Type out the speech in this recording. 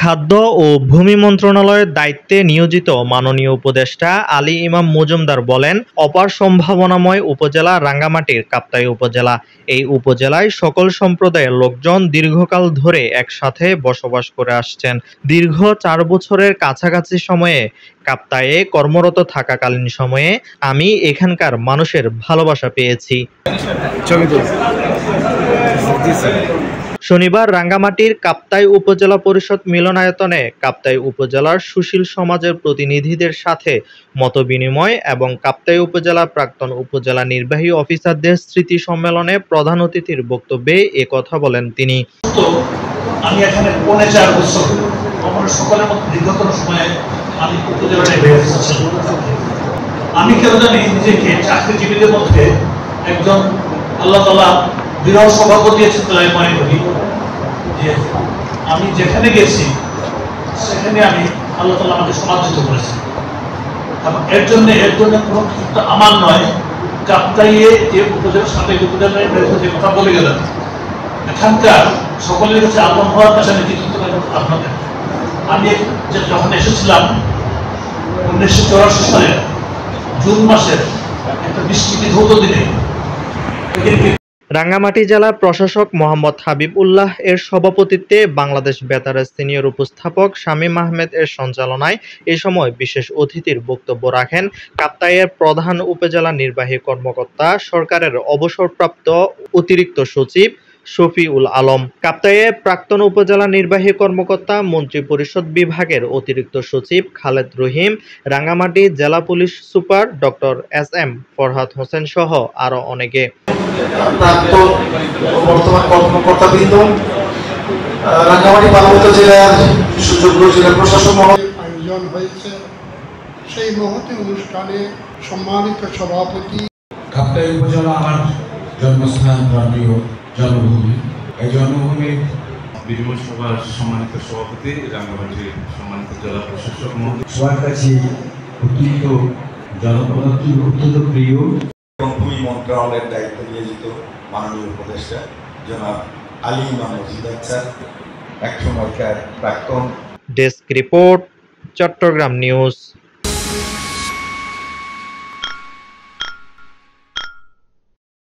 খাদ্য ও ভূমি মন্ত্রণালয়ের দায়িত্বে নিয়োজিত মাননীয় উপদেষ্টা আলী ইমাম মজুমদার বলেন, অপার সম্ভাবনাময় উপজেলা রাঙ্গামাটির কাপ্তাই উপজেলা। এই উপজেলায় সকল সম্প্রদায়ের লোকজন দীর্ঘকাল ধরে একসাথে বসবাস করে আসছেন। দীর্ঘ ৪ বছরের কাছাকাছি সময়ে কাপ্তাইয়ে কর্মরত থাকাকালীন সময়ে আমি এখানকার মানুষের ভালোবাসা পেয়েছি। শনিবার রাঙ্গামাটির কাপ্তাই উপজেলা পরিষদ মিলনায়তনে কাপ্তাই উপজেলার সুশীল সমাজের প্রতিনিধিদের সাথে মতবিনিময় এবং কাপ্তাই উপজেলা প্রাক্তন উপজেলা নির্বাহী অফিসারদের স্মৃতি সম্মেলনে প্রধান অতিথির বক্তব্যে এ কথা বলেন তিনি। আমি এখানে ৪.৫ বছর আমার সকলের মধ্যে দীর্ঘতর সময়ে আমি উপজেলা নির্বাহী অফিসার। আমি কেন জানি নিজেকে চাকরিজীবীদের মধ্যে একজন আল্লাহ তাআলা বিরল স্বভাব দিয়েছেন তাই মনে করি যে আমি যেখানে গেছি সেখানে আমি আল্লাহ তাআলা আমাকে সমাদৃত করেছেন। এবং এর জন্য কোনো কিছু আমার নয়, কাপ্তাইয়ে যে উপজেলার সাথে উপজেলার যে কথা বলে গেলেন, এখানকার সকলের কাছে আপন হওয়ার কাছে আমি কৃতজ্ঞ আপনাদের। আমি যখন এসেছিলাম 1984 সালে জুন মাসের একটা বৃষ্টি ধৌত দিনে রাঙ্গামাটি জেলা প্রশাসক মোহাম্মদ হাবিব উল্লাহ এর সভাপতিত্বে বাংলাদেশ বেতারের সিনিয়র উপস্থাপক শামীম আহমেদ এর সঞ্চালনায় এ সময় বিশেষ অতিথির বক্তব্য রাখেন কাপ্তাইয়ের প্রধান উপজেলা নির্বাহী কর্মকর্তা, সরকারের অবসরপ্রাপ্ত অতিরিক্ত সচিব শফিউল আলম, কাপ্তাইয়ের প্রাক্তন উপজেলা নির্বাহী কর্মকর্তা, মন্ত্রিপরিষদ বিভাগের অতিরিক্ত সচিব খালেদ রহিম, রাঙ্গামাটি জেলা police super doctor SM. Farhad Hossain সহ আরো অনেকে। প্রাক্তন বর্তমান কর্মকর্তাবৃন্দ, রাঙ্গামাটি পার্বত্য জেলার সুযোগ্য জেলা প্রশাসক আয়োজন হয়েছে, সেই মহতী অনুষ্ঠানে সম্মানিত সভাপতি। কাপ্তাই উপজেলা আমার জন্মস্থান, প্রাণীয় জন্মভূমি। এই জন্মভূমির বিনিময় সভার সম্মানিত সভাপতি, রাঙ্গামাটির সম্মানিত জেলা প্রশাসক মহোদয়, সবার কাছে অত্যন্ত জনপদার্থী, অত্যন্ত প্রিয় এবং ভূমি মন্ত্রণালয়ের দায়িত্ব নিয়োজিত মাননীয় উপদেষ্টা জনাব আলী ইমাম মজুমদার স্যার, এক সময়কার প্রাক্তন। Desk report, Chittagong news.